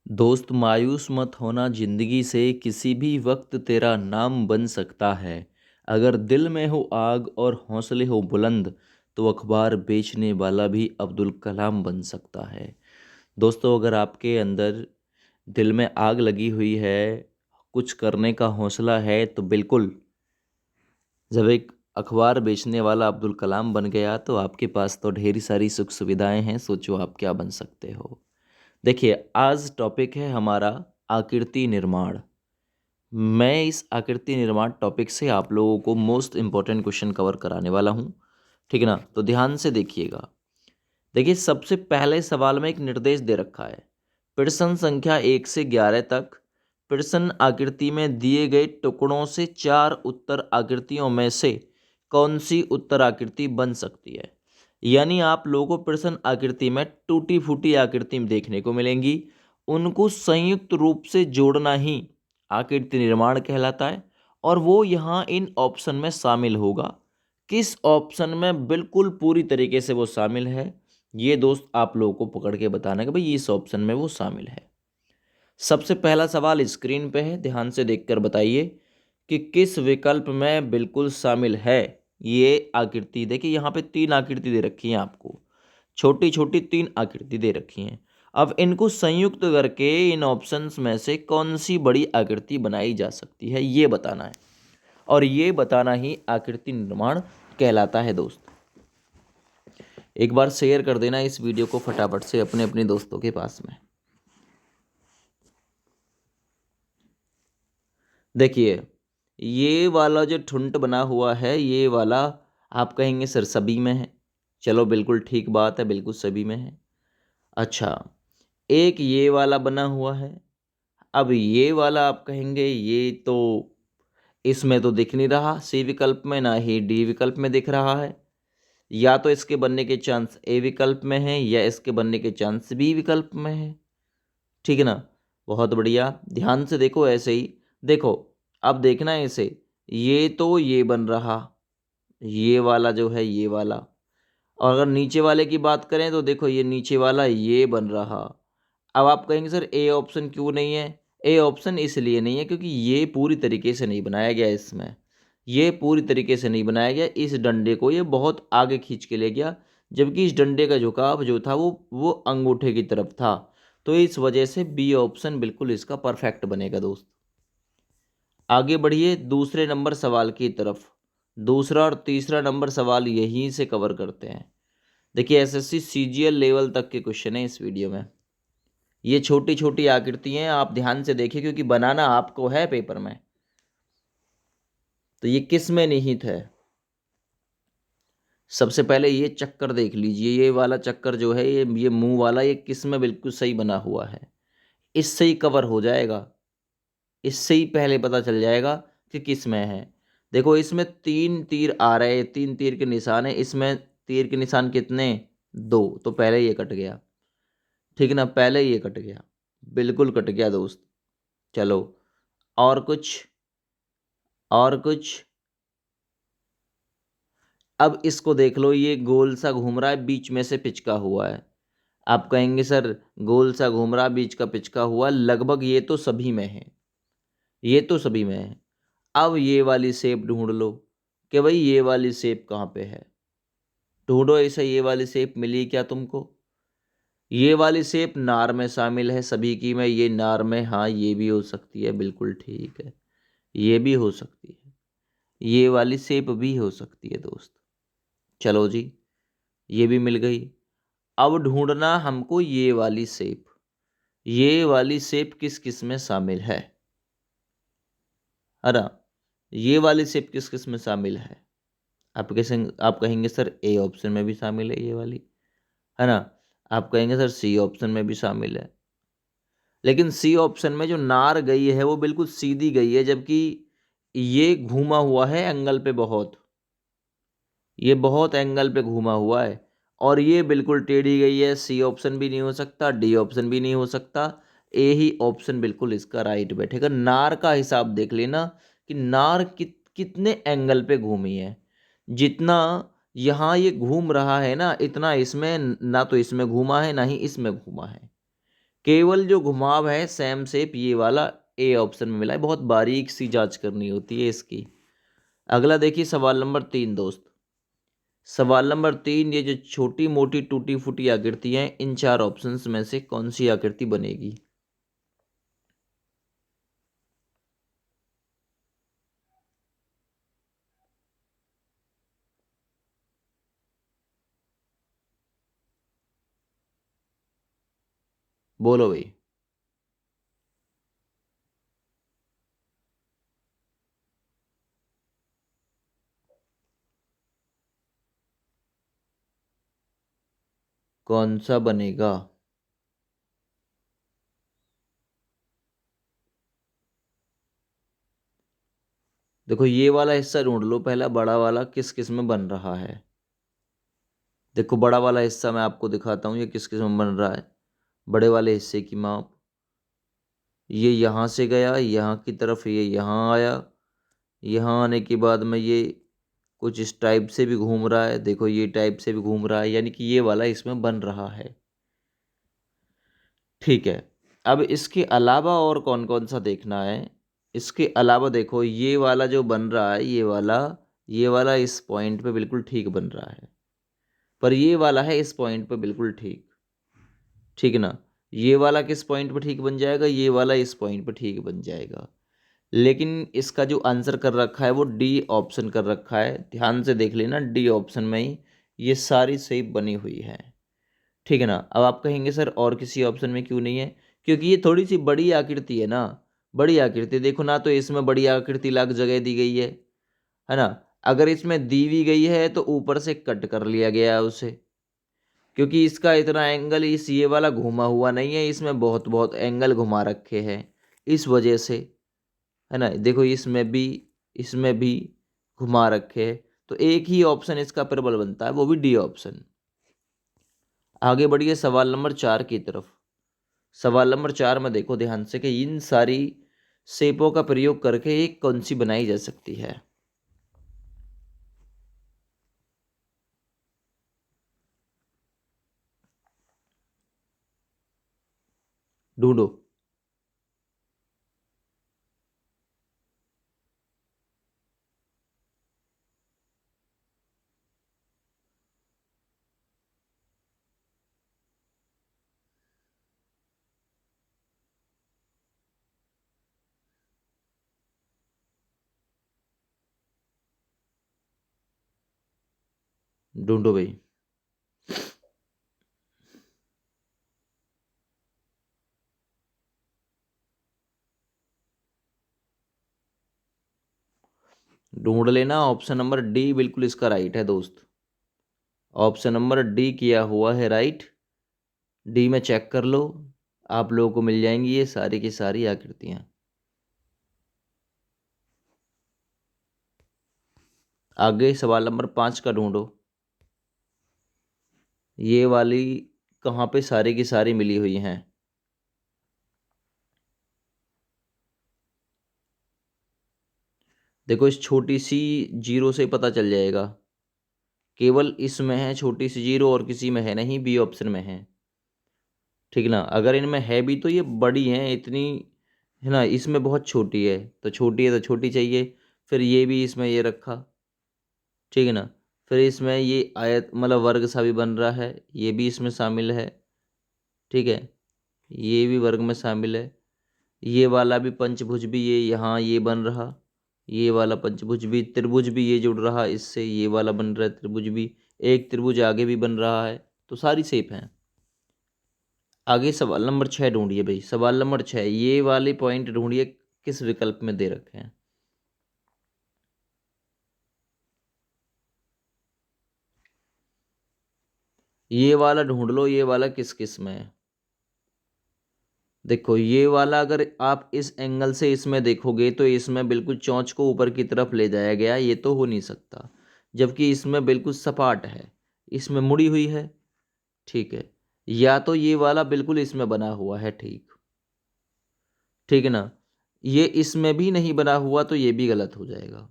दोस्त मायूस मत होना, जिंदगी से किसी भी वक्त तेरा नाम बन सकता है। अगर दिल में हो आग और हौसले हो बुलंद, तो अखबार बेचने वाला भी अब्दुल कलाम बन सकता है। दोस्तों, अगर आपके अंदर दिल में आग लगी हुई है, कुछ करने का हौसला है, तो बिल्कुल जब एक अखबार बेचने वाला अब्दुल कलाम बन गया तो आपके पास तो ढेरी सारी सुख सुविधाएं हैं। सोचो आप क्या बन सकते हो। देखिए, आज टॉपिक है हमारा आकृति निर्माण। मैं इस आकृति निर्माण टॉपिक से आप लोगों को मोस्ट इम्पॉर्टेंट क्वेश्चन कवर कराने वाला हूँ। ठीक है ना? तो ध्यान से देखिएगा। देखिए, सबसे पहले सवाल में एक निर्देश दे रखा है। प्रश्न संख्या 1 से 11 तक प्रश्न आकृति में दिए गए टुकड़ों से 4 उत्तर आकृतियों में से कौन सी उत्तर आकृति बन सकती है। यानी आप लोगों को प्रश्न आकृति में टूटी फूटी आकृति देखने को मिलेंगी। उनको संयुक्त रूप से जोड़ना ही आकृति निर्माण कहलाता है। और वो यहाँ इन ऑप्शन में शामिल होगा। किस ऑप्शन में बिल्कुल पूरी तरीके से वो शामिल है, ये दोस्त आप लोगों को पकड़ के बताना कि भाई इस ऑप्शन में वो शामिल है। सबसे पहला सवाल स्क्रीन पे है, ध्यान से देखकर बताइए कि किस विकल्प में बिल्कुल शामिल है ये आकृति। देखिए, यहाँ पे 3 आकृति दे रखी हैं आपको, छोटी छोटी 3 आकृति दे रखी हैं। अब इनको संयुक्त करके इन ऑप्शंस में से कौन सी बड़ी आकृति बनाई जा सकती है, ये बताना है। और ये बताना ही आकृति निर्माण कहलाता है दोस्त। एक बार शेयर कर देना इस वीडियो को फटाफट से अपने अपने दोस्तों के पास में। देखिए, ये वाला जो ठुंड बना हुआ है, ये वाला आप कहेंगे सर सभी में है। चलो, बिल्कुल ठीक बात है, बिल्कुल सभी में है। अच्छा, एक ये वाला बना हुआ है। अब ये वाला आप कहेंगे ये तो इसमें तो दिख नहीं रहा, सी विकल्प में, ना ही डी विकल्प में दिख रहा है। या तो इसके बनने के चांस ए विकल्प में है या इसके बनने के चांस बी विकल्प में है। ठीक है ना? बहुत बढ़िया, ध्यान से देखो। ऐसे ही देखो, अब देखना है इसे। ये तो ये बन रहा, ये वाला जो है ये वाला। और अगर नीचे वाले की बात करें तो देखो, ये नीचे वाला ये बन रहा। अब आप कहेंगे सर ए ऑप्शन क्यों नहीं है। ए ऑप्शन इसलिए नहीं है क्योंकि ये पूरी तरीके से नहीं बनाया गया इसमें। ये पूरी तरीके से नहीं बनाया गया। इस डंडे को ये बहुत आगे खींच के ले गया, जबकि इस डंडे का झुकाव जो था वो अंगूठे की तरफ था। तो इस वजह से बी ऑप्शन बिल्कुल इसका परफेक्ट बनेगा दोस्त। आगे बढ़िए दूसरे नंबर सवाल की तरफ। दूसरा और तीसरा नंबर सवाल यहीं से कवर करते हैं। देखिए, एसएससी सीजीएल लेवल तक के क्वेश्चन है इस वीडियो में। ये छोटी छोटी आकृतियां हैं, आप ध्यान से देखिए क्योंकि बनाना आपको है पेपर में। तो ये किस में निहित है? सबसे पहले ये चक्कर देख लीजिए। ये वाला चक्कर जो है, ये मुंह वाला, ये किस में बिल्कुल सही बना हुआ है। इससे ही कवर हो जाएगा, इससे ही पहले पता चल जाएगा कि किस में है। देखो, इसमें 3 तीर आ रहे हैं, 3 तीर के निशान है। इसमें तीर के निशान कितने? 2। तो पहले ये कट गया। ठीक है ना? पहले ये कट गया, बिल्कुल कट गया दोस्त। चलो, और कुछ? और कुछ? अब इसको देख लो, ये गोल सा घूम रहा है, बीच में से पिचका हुआ है। आप कहेंगे सर गोल सा घूम रहा, बीच का पिचका हुआ, लगभग ये तो सभी में है। ये तो सभी में है। अब ये वाली शेप ढूंढ लो कि भाई ये वाली शेप कहाँ पे है। ढूंढो ऐसा, ये वाली शेप मिली क्या तुमको? ये वाली शेप नार में शामिल है सभी की में। ये नार में, हाँ ये भी हो सकती है, बिल्कुल ठीक है। ये भी हो सकती है, ये वाली शेप भी हो सकती है दोस्त। चलो जी, ये भी मिल गई। अब ढूंढना हमको ये वाली शेप। ये वाली शेप किस किस में शामिल है? है ना? ये वाली शेप किस किस में शामिल है? आप कहेंगे सर ए ऑप्शन में भी शामिल है ये वाली, है ना? आप कहेंगे सर सी ऑप्शन में भी शामिल है। लेकिन सी ऑप्शन में जो नार गई है वो बिल्कुल सीधी गई है, जबकि ये घूमा हुआ है एंगल पे बहुत। ये बहुत एंगल पे घूमा हुआ है और ये बिल्कुल टेढ़ी गई है। सी ऑप्शन भी नहीं हो सकता, डी ऑप्शन भी नहीं हो सकता। ए ही ऑप्शन बिल्कुल इसका राइट बैठेगा। नार का हिसाब देख लेना कि नार कितने एंगल पे घूमी है। जितना यहाँ ये घूम रहा है ना, इतना इसमें ना तो इसमें घूमा है ना ही इसमें घूमा है। केवल जो घुमाव है सेम शेप ये वाला ए ऑप्शन में मिला है। बहुत बारीक सी जांच करनी होती है इसकी। अगला देखिए सवाल नंबर 3 दोस्त। सवाल नंबर 3, ये जो छोटी मोटी टूटी फूटी आकृति हैं, इन चार ऑप्शंस में से कौन सी आकृति बनेगी? बोलो भाई। कौन सा बनेगा? देखो ये वाला हिस्सा ढूंढ लो पहला, बड़ा वाला किस किस में बन रहा है। देखो बड़ा वाला हिस्सा मैं आपको दिखाता हूँ ये किस किस में बन रहा है। बड़े वाले हिस्से की माप, ये यहाँ से गया यहाँ की तरफ, ये यहाँ आया, यहाँ आने के बाद में ये कुछ इस टाइप से भी घूम रहा है, देखो ये टाइप से भी घूम रहा है, यानी कि ये वाला इसमें बन रहा है। ठीक है, अब इसके अलावा और कौन कौन सा देखना है। इसके अलावा देखो ये वाला जो बन रहा है, ये वाला इस पॉइंट पे बिल्कुल ठीक बन रहा है, पर ये वाला है इस पॉइंट पे बिल्कुल ठीक। ठीक है ना? ये वाला किस पॉइंट पे ठीक बन जाएगा? ये वाला इस पॉइंट पे ठीक बन जाएगा। लेकिन इसका जो आंसर कर रखा है वो डी ऑप्शन कर रखा है। ध्यान से देख लेना, डी ऑप्शन में ही ये सारी शेप बनी हुई है। ठीक है ना? अब आप कहेंगे सर और किसी ऑप्शन में क्यों नहीं है? क्योंकि ये थोड़ी सी बड़ी आकृति है ना। बड़ी आकृति देखो ना, तो इसमें बड़ी आकृति लाख जगह दी गई है ना? अगर इसमें दी भी गई है तो ऊपर से कट कर लिया गया है उसे, क्योंकि इसका इतना एंगल इस ये वाला घुमा हुआ नहीं है, इसमें बहुत बहुत एंगल घुमा रखे हैं इस वजह से, है ना? देखो इसमें भी घुमा रखे हैं, तो एक ही ऑप्शन इसका प्रबल बनता है, वो भी डी ऑप्शन। आगे बढ़िए सवाल नंबर 4 की तरफ। सवाल नंबर 4 में देखो ध्यान से कि इन सारी शेपों का प्रयोग करके एक कौन सी बनाई जा सकती है। ढूंढो। ढूंढो भाई। ढूंढ लेना। ऑप्शन नंबर डी बिल्कुल इसका राइट है दोस्त। ऑप्शन नंबर डी किया हुआ है राइट। डी में चेक कर लो, आप लोगों को मिल जाएंगी ये सारी की सारी आकृतियां। आगे सवाल नंबर 5 का ढूंढो। ये वाली कहाँ पे सारी की सारी मिली हुई हैं? देखो इस छोटी सी जीरो से पता चल जाएगा। केवल इसमें है छोटी सी जीरो और किसी में है नहीं, बी ऑप्शन में है। ठीक ना? अगर इनमें है भी तो ये बड़ी हैं इतनी, है ना? इसमें बहुत छोटी है, तो छोटी है तो छोटी चाहिए। फिर ये भी इसमें ये रखा। ठीक है ना? फिर इसमें ये आयत मतलब वर्ग सा भी बन रहा है, ये भी इसमें शामिल है। ठीक है, ये भी वर्ग में शामिल है। ये वाला भी पंचभुज भी ये यहाँ ये बन रहा, ये वाला पंचभुज भी, त्रिभुज भी ये जुड़ रहा इससे, ये वाला बन रहा है त्रिभुज भी, एक त्रिभुज आगे भी बन रहा है, तो सारी शेप हैं। आगे सवाल नंबर 6 ढूंढिए भाई। सवाल नंबर 6, ये वाले पॉइंट ढूंढिए किस विकल्प में दे रखे हैं। ये वाला ढूंढ लो, ये वाला किस किस में है। देखो ये वाला अगर आप इस एंगल से इसमें देखोगे तो इसमें बिल्कुल चोंच को ऊपर की तरफ ले जाया गया, ये तो हो नहीं सकता। जबकि इसमें बिल्कुल सपाट है, इसमें मुड़ी हुई है। ठीक है, या तो ये वाला बिल्कुल इसमें बना हुआ है। ठीक, ठीक है ना? ये इसमें भी नहीं बना हुआ तो ये भी गलत हो जाएगा।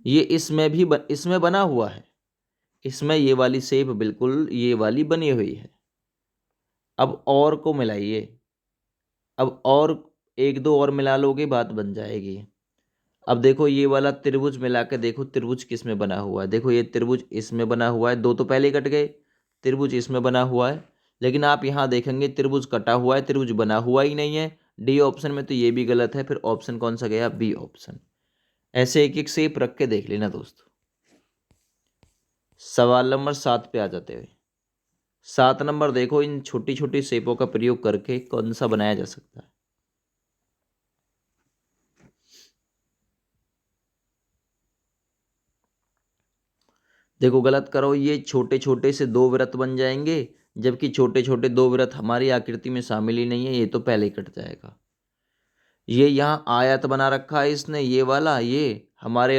ये इसमें भी इसमें बना हुआ है, इसमें ये वाली शेप बिल्कुल ये वाली बनी हुई है। अब और को मिलाइए, अब और एक दो और मिला लोगे बात बन जाएगी। अब देखो ये वाला त्रिभुज मिला के देखो त्रिभुज किस में बना हुआ है। देखो ये त्रिभुज इसमें बना हुआ है, दो तो पहले ही कट गए। त्रिभुज इसमें बना हुआ है, लेकिन आप यहाँ देखेंगे त्रिभुज कटा हुआ है, त्रिभुज बना हुआ ही नहीं है। डी ऑप्शन में तो ये भी गलत है, फिर ऑप्शन कौन सा गया? B option. ऐसे एक एक शेप रख के देख लेना दोस्तों। सवाल नंबर 7 पे आ जाते हुए 7 नंबर देखो, इन छोटी छोटी शेपों का प्रयोग करके कौन सा बनाया जा सकता है। देखो गलत करो, ये छोटे छोटे से दो वृत्त बन जाएंगे, जबकि छोटे छोटे दो वृत्त हमारी आकृति में शामिल ही नहीं है, ये तो पहले ही कट जाएगा। ये यहाँ आयत बना रखा है इसने, ये वाला, ये हमारे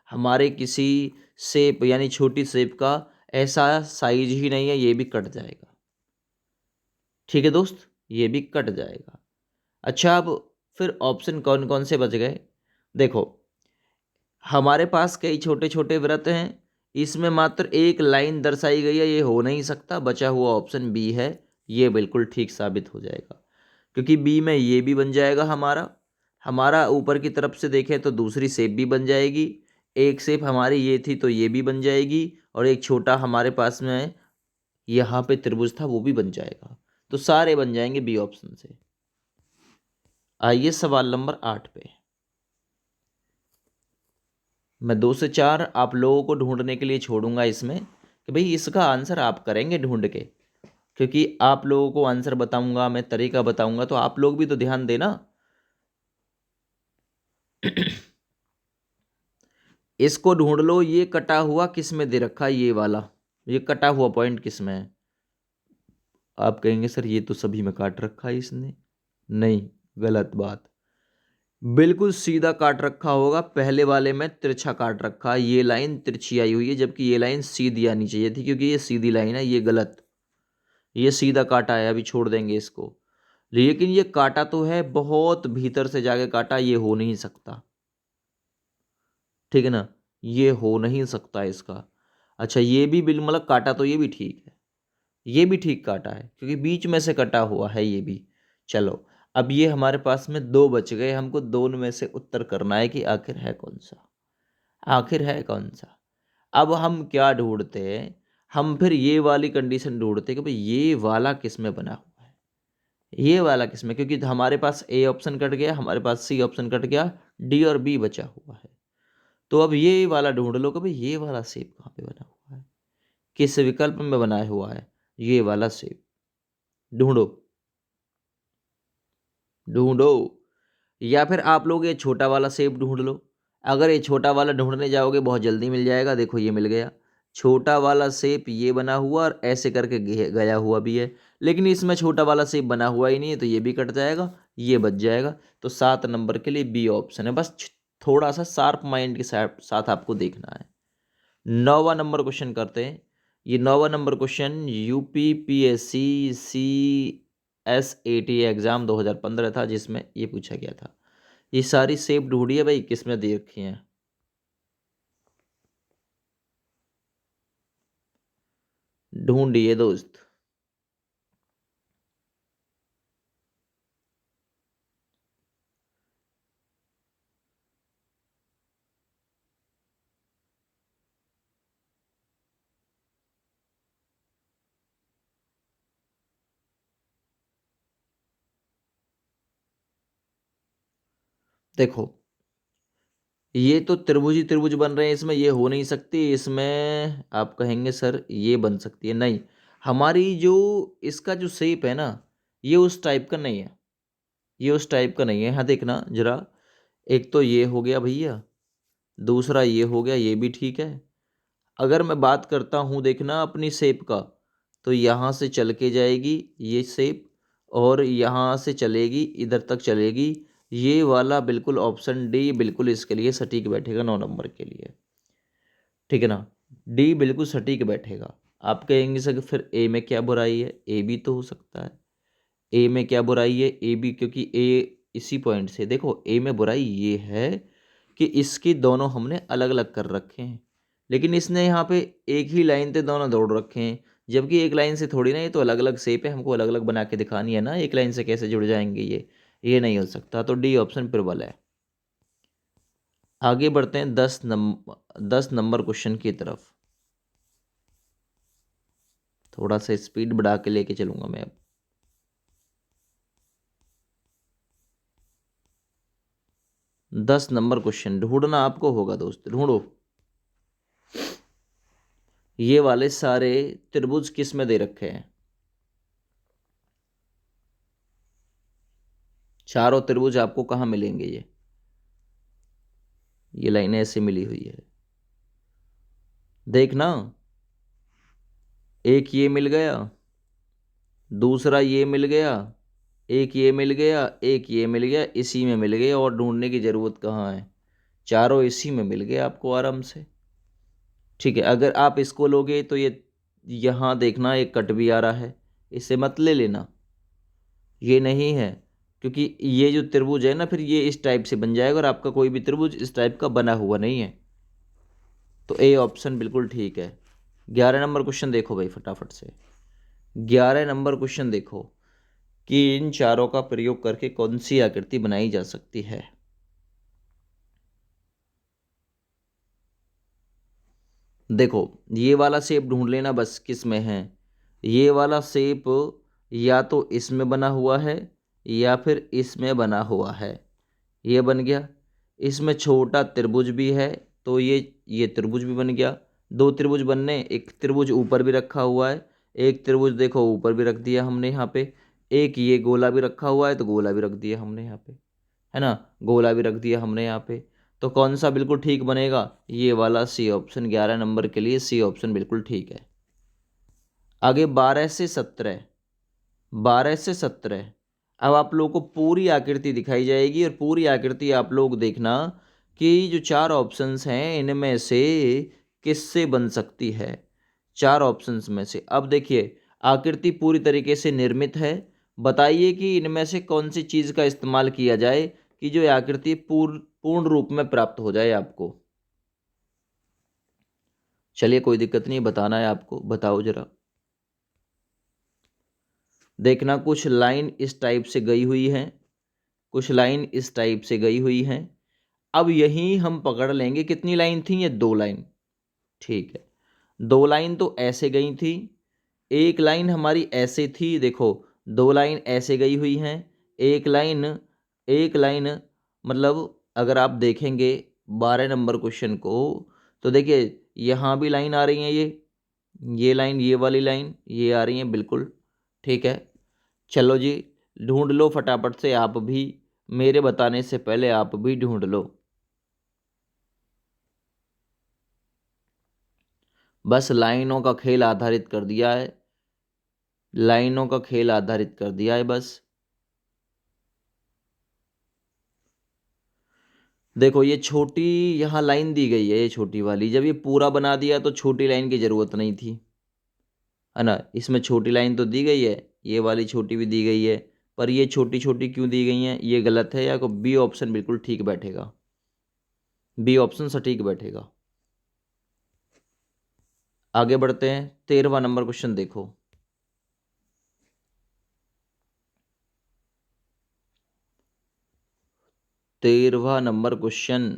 हमारे किसी शेप यानी छोटी शेप का ऐसा साइज ही नहीं है, ये भी कट जाएगा। ठीक है दोस्त, ये भी कट जाएगा। अच्छा, अब फिर ऑप्शन कौन कौन से बच गए? देखो हमारे पास कई छोटे छोटे वृत्त हैं, इसमें मात्र एक लाइन दर्शाई गई है, ये हो नहीं सकता। बचा हुआ ऑप्शन बी है, ये बिल्कुल ठीक साबित हो जाएगा, क्योंकि बी में ये भी बन जाएगा हमारा। हमारा ऊपर की तरफ से देखें तो दूसरी शेप भी बन जाएगी, एक शेप हमारी ये थी तो ये भी बन जाएगी, और एक छोटा हमारे पास में यहाँ पे त्रिभुज था वो भी बन जाएगा। तो सारे बन जाएंगे बी ऑप्शन से। आइए सवाल नंबर 8 पे। मैं 2 से 4 आप लोगों को ढूंढने के लिए छोड़ूंगा इसमें, कि भाई इसका आंसर आप करेंगे ढूंढ के, क्योंकि आप लोगों को आंसर बताऊंगा, मैं तरीका बताऊंगा, तो आप लोग भी तो ध्यान देना। इसको ढूंढ लो, ये कटा हुआ किस में दे रखा है? ये वाला, ये कटा हुआ पॉइंट किस में है? आप कहेंगे सर ये तो सभी में काट रखा है इसने। नहीं, गलत बात। बिल्कुल सीधा काट रखा होगा, पहले वाले में तिरछा काट रखा है, ये लाइन तिरछी आई हुई है, जबकि ये लाइन सीधी आनी चाहिए थी, क्योंकि ये सीधी लाइन है, ये गलत। ये सीधा काटा है, अभी छोड़ देंगे इसको। लेकिन ये काटा तो है, बहुत भीतर से जाके काटा, ये हो नहीं सकता। ठीक है ना, ये हो नहीं सकता इसका। अच्छा, ये भी बिल मतलब काटा तो ये भी ठीक है, ये भी ठीक काटा है, क्योंकि बीच में से कटा हुआ है ये भी। चलो, अब ये हमारे पास में दो बच गए, हमको दोनों में से उत्तर करना है कि आखिर है कौन सा, आखिर है कौन सा। अब हम क्या ढूंढते हैं? हम फिर ये वाली कंडीशन ढूंढते हैं कि भाई ये वाला किस में बना हुआ है, ये वाला किस में, क्योंकि हमारे पास ए ऑप्शन कट गया, हमारे पास सी ऑप्शन कट गया, डी और बी बचा हुआ है। तो अब ये वाला ढूंढ लो कि भाई ये वाला शेप कहाँ पे बना हुआ है, किस विकल्प में बनाया हुआ है, ये वाला शेप ढूंढो, ढूंढो। या फिर आप लोग ये छोटा वाला शेप ढूंढ लो। अगर ये छोटा वाला ढूंढने जाओगे बहुत जल्दी मिल जाएगा। देखो ये मिल गया, छोटा वाला शेप ये बना हुआ और ऐसे करके गया हुआ भी है, लेकिन इसमें छोटा वाला शेप बना हुआ ही नहीं है, तो ये भी कट जाएगा, ये बच जाएगा। तो 7 नंबर के लिए बी ऑप्शन है। बस थोड़ा सा शार्प माइंड के साथ साथ आपको देखना है। 9वां नंबर क्वेश्चन करते हैं। ये 9वां number question UP PSC CSAT exam 2015 था, जिसमें ये पूछा गया था। ये सारी शेप ढूंढिए भाई किसमें दे रखी हैं। ढूंढिए दोस्त। देखो ये तो त्रिभुज ही त्रिभुज बन रहे हैं, इसमें ये हो नहीं सकती। इसमें आप कहेंगे सर ये बन सकती है, नहीं। हमारी जो इसका जो शेप है ना, ये उस टाइप का नहीं है, ये उस टाइप का नहीं है। हाँ देखना जरा, एक तो ये हो गया भैया, दूसरा ये हो गया, ये भी ठीक है। अगर मैं बात करता हूँ देखना अपनी शेप का, तो यहाँ से चल के जाएगी ये शेप, और यहाँ से चलेगी इधर तक चलेगी। ये वाला बिल्कुल ऑप्शन डी बिल्कुल इसके लिए सटीक बैठेगा 9 नंबर के लिए। ठीक है ना, डी बिल्कुल सटीक बैठेगा। आप कहेंगे सर फिर ए में क्या बुराई है? ए भी तो हो सकता है। ए में क्या बुराई है? ए बी, क्योंकि ए इसी पॉइंट से, देखो ए में बुराई ये है कि इसकी दोनों हमने अलग अलग कर रखे हैं, लेकिन इसने यहाँ पे एक ही लाइन पे दोनों दौड़ रखे हैं। जबकि एक लाइन से थोड़ी ना, ये तो अलग अलग शेप है, हमको अलग अलग बना के दिखानी है ना, एक लाइन से कैसे जुड़ जाएंगे ये नहीं हो सकता। तो डी ऑप्शन प्रबल है। आगे बढ़ते हैं 10 नंबर क्वेश्चन की तरफ। थोड़ा सा स्पीड बढ़ा के लेके चलूंगा मैं अब। 10 नंबर क्वेश्चन ढूंढना आपको होगा दोस्त, ढूंढो। ये वाले सारे त्रिभुज किस में दे रखे हैं? चारों त्रिभुज आपको कहाँ मिलेंगे? ये लाइनें ऐसे मिली हुई है, देखना। एक ये मिल गया, दूसरा ये मिल गया, एक ये मिल गया, एक ये मिल गया, इसी में मिल गया, और ढूंढने की जरूरत कहाँ है? चारों इसी में मिल गए आपको आराम से। ठीक है, अगर आप इसको लोगे तो ये यहाँ देखना एक कट भी आ रहा है, इसे मत ले लेना, ये नहीं है। क्योंकि ये जो त्रिभुज है ना, फिर ये इस टाइप से बन जाएगा, और आपका कोई भी त्रिभुज इस टाइप का बना हुआ नहीं है। तो ए ऑप्शन बिल्कुल ठीक है। 11 नंबर क्वेश्चन देखो भाई फटाफट से। 11 नंबर क्वेश्चन देखो कि इन चारों का प्रयोग करके कौन सी आकृति बनाई जा सकती है। देखो, ये वाला शेप ढूंढ लेना बस, किस में है। ये वाला शेप या तो इसमें बना हुआ है या फिर इसमें बना हुआ है। ये बन गया। इसमें छोटा त्रिभुज भी है, तो ये त्रिभुज भी बन गया। दो त्रिभुज बनने, एक त्रिभुज ऊपर भी रखा हुआ है, एक त्रिभुज देखो ऊपर भी रख दिया हमने यहाँ पे। एक ये गोला भी रखा हुआ है, तो गोला भी रख दिया हमने यहाँ पे, है ना। गोला भी रख दिया हमने यहाँ पे। तो कौन सा बिल्कुल ठीक बनेगा? ये वाला सी ऑप्शन, 11 नंबर के लिए सी ऑप्शन बिल्कुल ठीक है। आगे 12 से 17। 12 से 17। अब आप लोगों को पूरी आकृति दिखाई जाएगी, और पूरी आकृति आप लोग देखना कि जो चार ऑप्शंस हैं इनमें से किससे बन सकती है। चार ऑप्शंस में से अब देखिए, आकृति पूरी तरीके से निर्मित है। बताइए कि इनमें से कौन सी चीज़ का इस्तेमाल किया जाए कि जो ये आकृति पूर्ण रूप में प्राप्त हो जाए आपको। चलिए, कोई दिक्कत नहीं, बताना है आपको, बताओ जरा। देखना, कुछ लाइन इस टाइप से गई हुई है, कुछ लाइन इस टाइप से गई हुई है। अब यही हम पकड़ लेंगे, कितनी लाइन थी? ये 2 लाइन। ठीक है, 2 लाइन तो ऐसे गई थी, एक लाइन हमारी ऐसे थी, देखो 2 लाइन ऐसे गई हुई हैं, एक लाइन मतलब अगर आप देखेंगे 12 नंबर क्वेश्चन को, तो देखिए यहाँ भी लाइन आ रही है, ये लाइन, ये वाली लाइन, ये आ रही है बिल्कुल। ठीक है, चलो जी, ढूंढ लो फटाफट से आप भी, मेरे बताने से पहले आप भी ढूंढ लो। बस लाइनों का खेल आधारित कर दिया है, लाइनों का खेल आधारित कर दिया है बस। देखो, ये छोटी यहाँ लाइन दी गई है, ये छोटी वाली, जब ये पूरा बना दिया तो छोटी लाइन की जरूरत नहीं थी, है ना। इसमें छोटी लाइन तो दी गई है, ये वाली छोटी भी दी गई है, पर ये छोटी छोटी क्यों दी गई हैं, ये गलत है, या को बी ऑप्शन बिल्कुल ठीक बैठेगा, बी ऑप्शन सटीक बैठेगा। आगे बढ़ते हैं, 13वां नंबर क्वेश्चन देखो। 13वां नंबर क्वेश्चन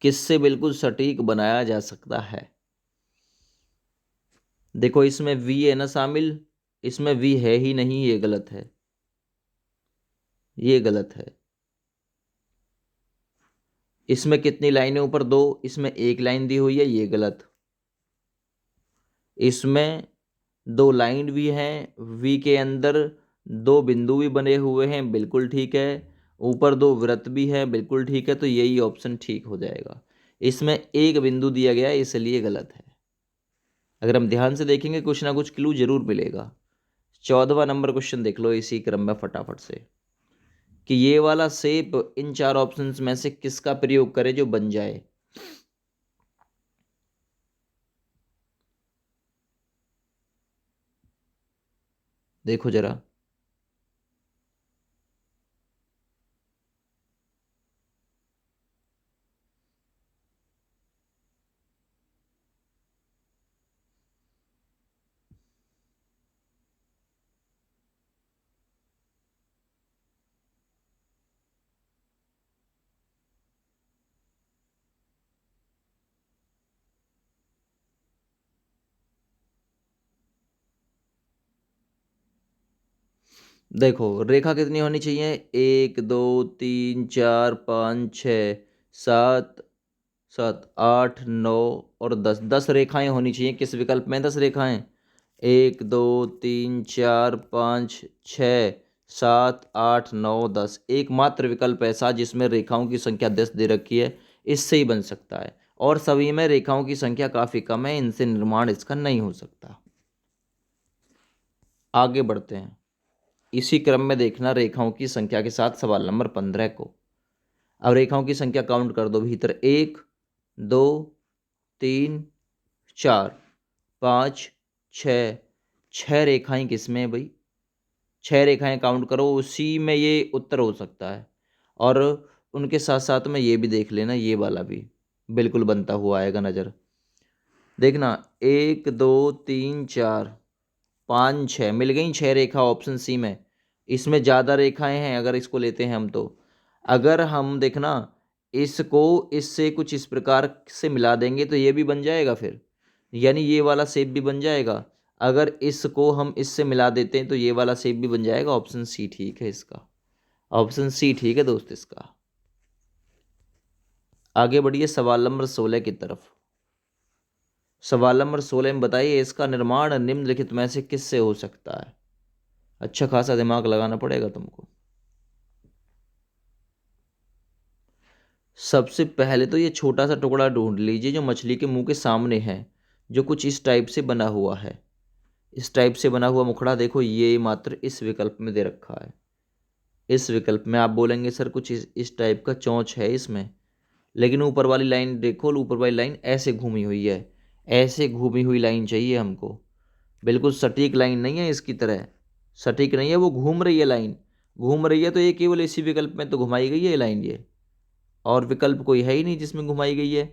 किससे बिल्कुल सटीक बनाया जा सकता है? देखो, इसमें वी है ना शामिल, इसमें वी है ही नहीं, ये गलत है, ये गलत है। इसमें कितनी लाइनें ऊपर? 2, इसमें एक लाइन दी हुई है, ये गलत। इसमें 2 लाइन भी हैं, वी के अंदर 2 बिंदु भी बने हुए हैं, बिल्कुल ठीक है। ऊपर 2 वृत्त भी हैं, बिल्कुल ठीक है, तो यही ऑप्शन ठीक हो जाएगा। इसमें एक बिंदु दिया गया है, इसलिए गलत है। अगर हम ध्यान से देखेंगे कुछ ना कुछ क्लू जरूर मिलेगा। 14वां नंबर क्वेश्चन देख लो इसी क्रम में फटाफट से, कि ये वाला शेप इन चार ऑप्शंस में से किसका प्रयोग करे जो बन जाए। देखो जरा, देखो रेखा कितनी होनी चाहिए, 1 2 3 4 5 6 7 7 8 9 और 10 रेखाएं होनी चाहिए। किस विकल्प में 10 रेखाएं, 1 2 3 4 5 6 7 8 9 10। एकमात्र विकल्प ऐसा जिसमें रेखाओं की संख्या 10 दे रखी है, इससे ही बन सकता है। और सभी में रेखाओं की संख्या काफ़ी कम है, इनसे निर्माण इसका नहीं हो सकता। आगे बढ़ते हैं, इसी क्रम में देखना रेखाओं की संख्या के साथ सवाल नंबर 15 को। अब रेखाओं की संख्या काउंट कर दो भीतर, 1 2 3 4 5 6। 6 रेखाएं किसमें है भाई, 6 रेखाएं काउंट करो, उसी में ये उत्तर हो सकता है। और उनके साथ साथ में ये भी देख लेना, ये वाला भी बिल्कुल बनता हुआ आएगा नज़र। देखना 1 2 3 4 5 6 मिल गई 6 रेखा ऑप्शन सी में। इसमें ज़्यादा रेखाएं हैं अगर इसको लेते हैं हम तो। अगर हम देखना इसको इससे कुछ इस प्रकार से मिला देंगे तो ये भी बन जाएगा फिर, यानी ये वाला शेप भी बन जाएगा। अगर इसको हम इससे मिला देते हैं तो ये वाला शेप भी बन जाएगा। ऑप्शन सी ठीक है इसका, ऑप्शन सी ठीक है दोस्त इसका। आगे बढ़िए सवाल नंबर 16 की तरफ। सवाल नंबर 16 में बताइए, इसका निर्माण निम्नलिखित में से किससे हो सकता है। अच्छा खासा दिमाग लगाना पड़ेगा तुमको। सबसे पहले तो ये छोटा सा टुकड़ा ढूंढ लीजिए जो मछली के मुंह के सामने है, जो कुछ इस टाइप से बना हुआ है। इस टाइप से बना हुआ मुखड़ा देखो, ये मात्र इस विकल्प में दे रखा है। इस विकल्प में आप बोलेंगे सर कुछ इस टाइप का चोंच है इसमें, लेकिन ऊपर वाली लाइन देखो, ऊपर वाली लाइन ऐसे घूमी हुई है। ऐसे घूमी हुई लाइन चाहिए हमको, बिल्कुल सटीक लाइन नहीं है इसकी तरह। सटीक नहीं है, वो घूम रही है लाइन, घूम रही है तो ये केवल इसी विकल्प में तो घुमाई गई है लाइन ये, और विकल्प कोई है ही नहीं जिसमें घुमाई गई है।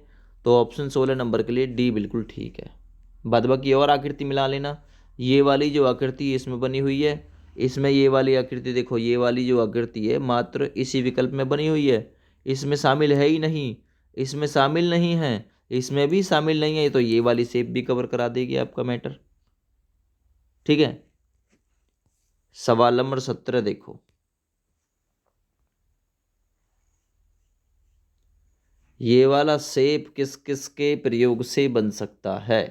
तो ऑप्शन 16 नंबर के लिए डी बिल्कुल ठीक है। बाद बाकी और आकृति मिला लेना। ये वाली जो आकृति इसमें बनी हुई है, इसमें ये वाली आकृति देखो, ये वाली जो आकृति है मात्र इसी विकल्प में बनी हुई है, इसमें शामिल है ही नहीं। इसमें शामिल नहीं है, इसमें भी शामिल नहीं है, तो ये वाली शेप भी कवर करा देगी आपका मैटर। ठीक है, सवाल नंबर 17 देखो। ये वाला शेप किस किस के प्रयोग से बन सकता है।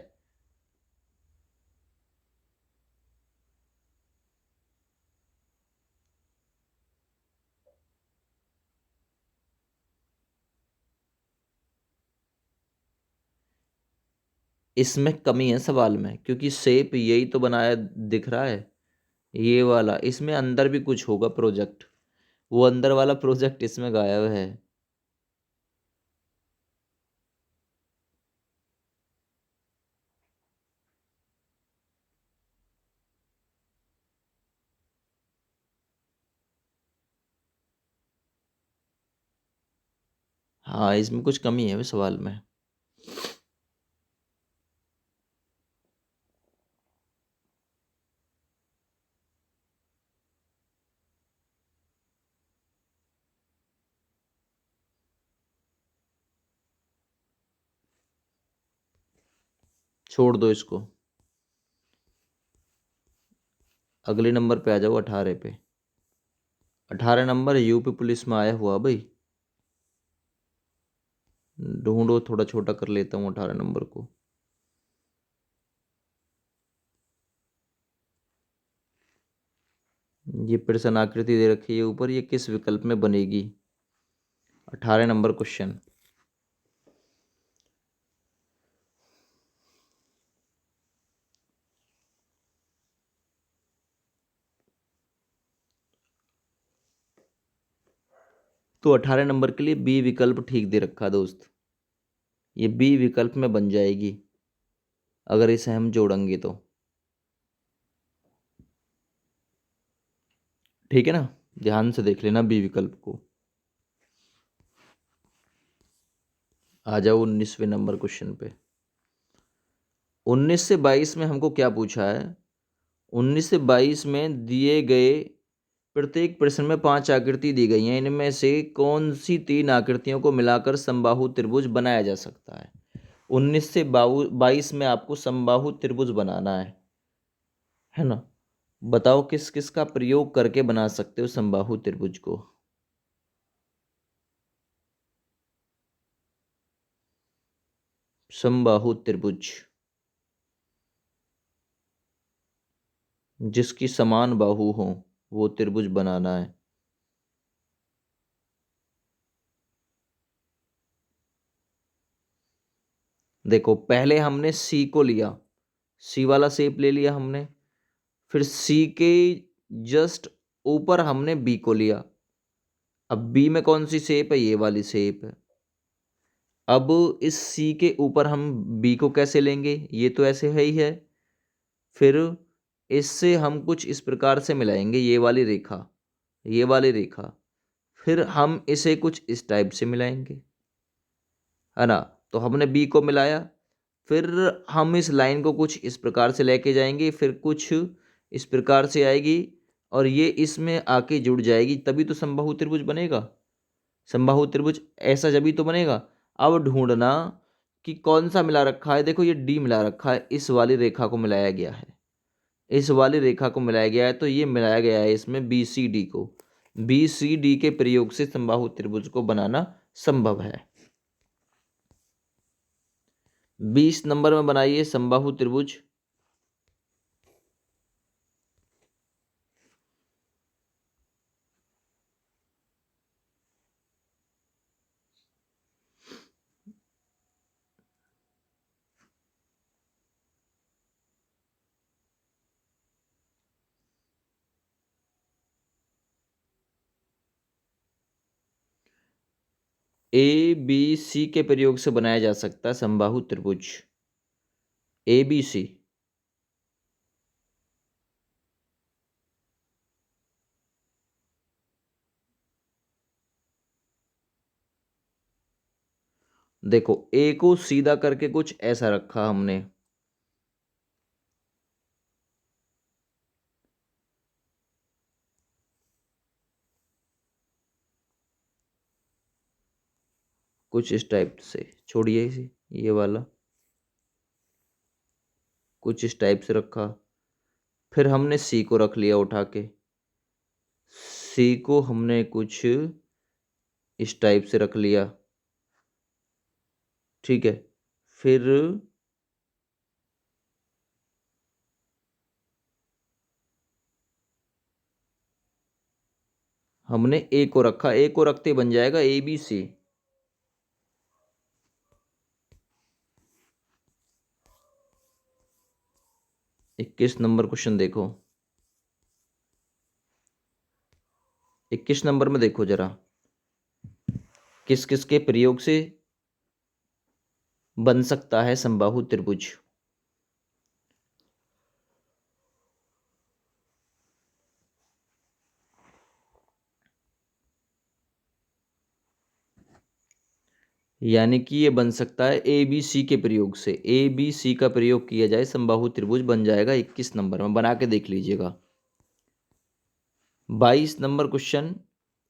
इसमें कमी है सवाल में, क्योंकि शेप यही तो बनाया दिख रहा है ये वाला, इसमें अंदर भी कुछ होगा प्रोजेक्ट, वो अंदर वाला प्रोजेक्ट इसमें गायब है। हाँ इसमें कुछ कमी है सवाल में। छोड़ दो इसको, अगले नंबर पे आ जाओ 18 पे। 18 नंबर यूपी पुलिस में आया हुआ भाई, ढूंढो, थोड़ा छोटा कर लेता हूँ 18 नंबर को। ये प्रश्न आकृति दे रखी है ऊपर, ये किस विकल्प में बनेगी। 18 नंबर क्वेश्चन। तो 18 नंबर के लिए बी विकल्प ठीक दे रखा दोस्त, ये बी विकल्प में बन जाएगी अगर इसे हम जोड़ेंगे तो। ठीक है ना, ध्यान से देख लेना बी विकल्प को। आ जाओ 19वें नंबर क्वेश्चन पे। 19 से 22 में हमको क्या पूछा है, 19 से 22 में दिए गए प्रत्येक प्रश्न में 5 आकृति दी गई हैं, इनमें से कौन सी 3 आकृतियों को मिलाकर समबाहु त्रिभुज बनाया जा सकता है। 19 से 22 में आपको समबाहु त्रिभुज बनाना है ना। बताओ किस किस का प्रयोग करके बना सकते हो समबाहु त्रिभुज को। समबाहु त्रिभुज जिसकी समान बाहु हो वो त्रिभुज बनाना है। देखो पहले हमने सी को लिया, सी वाला शेप ले लिया हमने। फिर सी के जस्ट ऊपर हमने बी को लिया। अब बी में कौन सी शेप है, ये वाली शेप है। अब इस सी के ऊपर हम बी को कैसे लेंगे, ये तो ऐसे है ही है। फिर इससे हम कुछ इस प्रकार से मिलाएंगे, ये वाली रेखा, ये वाली रेखा। फिर हम इसे कुछ इस टाइप से मिलाएंगे, है ना। तो हमने बी को मिलाया, फिर हम इस लाइन को कुछ इस प्रकार से लेके जाएंगे, फिर कुछ इस प्रकार से आएगी और ये इसमें आके जुड़ जाएगी, तभी तो समबाहु त्रिभुज बनेगा। समबाहु त्रिभुज ऐसा जभी तो बनेगा। अब ढूंढना कि कौन सा मिला रखा है। देखो ये डी मिला रखा है, इस वाली रेखा को मिलाया गया है, इस वाली रेखा को मिलाया गया है, तो ये मिलाया गया है इसमें बी सी डी को। बी सी डी के प्रयोग से समबाहु त्रिभुज को बनाना संभव है। 20 नंबर में बनाइए समबाहु त्रिभुज। ए बी सी के प्रयोग से बनाया जा सकता है समबाहु त्रिभुज। ए बी सी, देखो ए को सीधा करके कुछ ऐसा रखा हमने, कुछ इस टाइप से, छोड़िए इसे, ये वाला कुछ इस टाइप से रखा। फिर हमने सी को रख लिया उठा के, सी को हमने कुछ इस टाइप से रख लिया, ठीक है। फिर हमने ए को रखा, ए को रखते बन जाएगा A B C. 21 number question देखो, 21 नंबर में देखो जरा, किस किस के प्रयोग से बन सकता है समबाहु त्रिभुज। यानी कि ये बन सकता है ए बी सी के प्रयोग से, ए बी सी का प्रयोग किया जाए समबाहु त्रिभुज बन जाएगा। 21 नंबर में बना के देख लीजिएगा। 22 नंबर क्वेश्चन,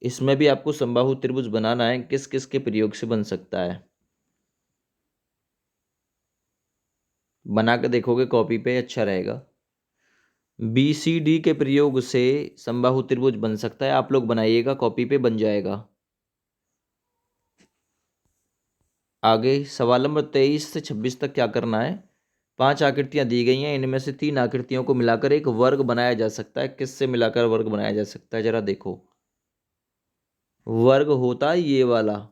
इसमें भी आपको समबाहु त्रिभुज बनाना है, किस किस के प्रयोग से बन सकता है। बना के देखोगे कॉपी पे, अच्छा रहेगा। बी सी डी के प्रयोग से समबाहु त्रिभुज बन सकता है, आप लोग बनाइएगा कॉपी पे, बन जाएगा। आगे सवाल नंबर 23 से 26 तक क्या करना है। 5 आकृतियां दी गई हैं, इनमें से 3 आकृतियों को मिलाकर एक वर्ग बनाया जा सकता है। किससे मिलाकर वर्ग बनाया जा सकता है, जरा देखो। वर्ग होता है ये वाला,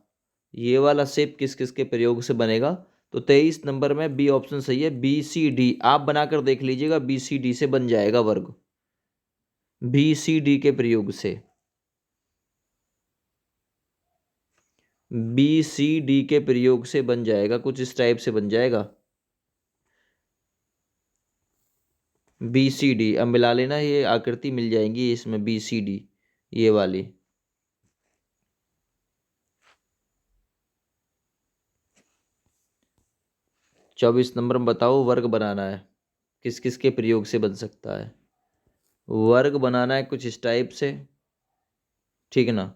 ये वाला शेप किस किस के प्रयोग से बनेगा। तो 23 नंबर में बी ऑप्शन सही है, बी सी डी। आप बनाकर देख लीजिएगा, बी सी डी से बन जाएगा वर्ग, बी सी डी के प्रयोग से। बी सी डी के प्रयोग से बन जाएगा, कुछ इस टाइप से बन जाएगा बी सी डी। अब मिला लेना, ये आकृति मिल जाएंगी इसमें बी सी डी, ये वाली। चौबीस नंबर में बताओ, वर्ग बनाना है, किस किस के प्रयोग से बन सकता है। वर्ग बनाना है कुछ इस टाइप से, ठीक है ना।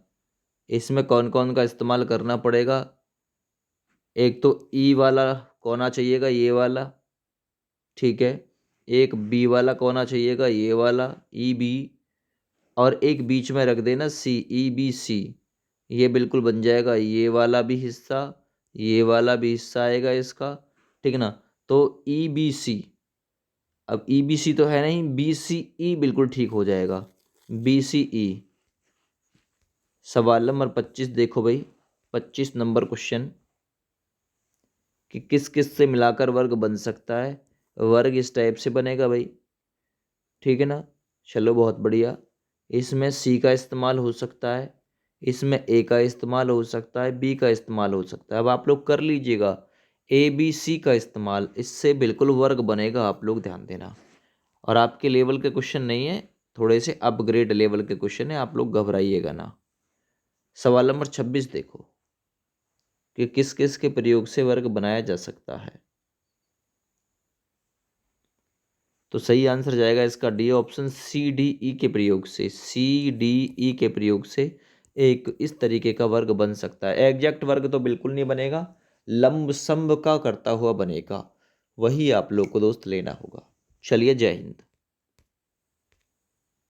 इसमें कौन कौन का इस्तेमाल करना पड़ेगा। एक तो ई वाला कोना चाहिएगा, ये वाला, ठीक है। एक बी वाला कौन आ चाहिएगा, ये वाला ई बी, और एक बीच में रख देना सी, ई बी सी, ये बिल्कुल बन जाएगा ये वाला भी हिस्सा, ये वाला भी हिस्सा आएगा इसका, ठीक ना। तो ई बी सी, अब ई बी सी तो है नहीं, बी सी ई बिल्कुल ठीक हो जाएगा, बी सी ई। सवाल नंबर 25 देखो भाई, 25 नंबर क्वेश्चन, कि किस किस से मिलाकर वर्ग बन सकता है। वर्ग इस टाइप से बनेगा भाई, ठीक है ना। चलो बहुत बढ़िया, इसमें सी का इस्तेमाल हो सकता है, इसमें ए का इस्तेमाल हो सकता है, बी का इस्तेमाल हो सकता है। अब आप लोग कर लीजिएगा ए बी सी का इस्तेमाल, इससे बिल्कुल वर्ग बनेगा, आप लोग ध्यान देना। और आपके लेवल के क्वेश्चन नहीं है, थोड़े से अपग्रेड लेवल के क्वेश्चन है, आप लोग घबराइएगा ना। सवाल नंबर 26 देखो, कि किस किस के प्रयोग से वर्ग बनाया जा सकता है। तो सही आंसर जाएगा इसका D option, C D E के प्रयोग से, सी डी ई के प्रयोग से एक इस तरीके का वर्ग बन सकता है। एग्जैक्ट वर्ग तो बिल्कुल नहीं बनेगा, लंब समब का करता हुआ बनेगा, वही आप लोग को दोस्त लेना होगा। चलिए, जय हिंद।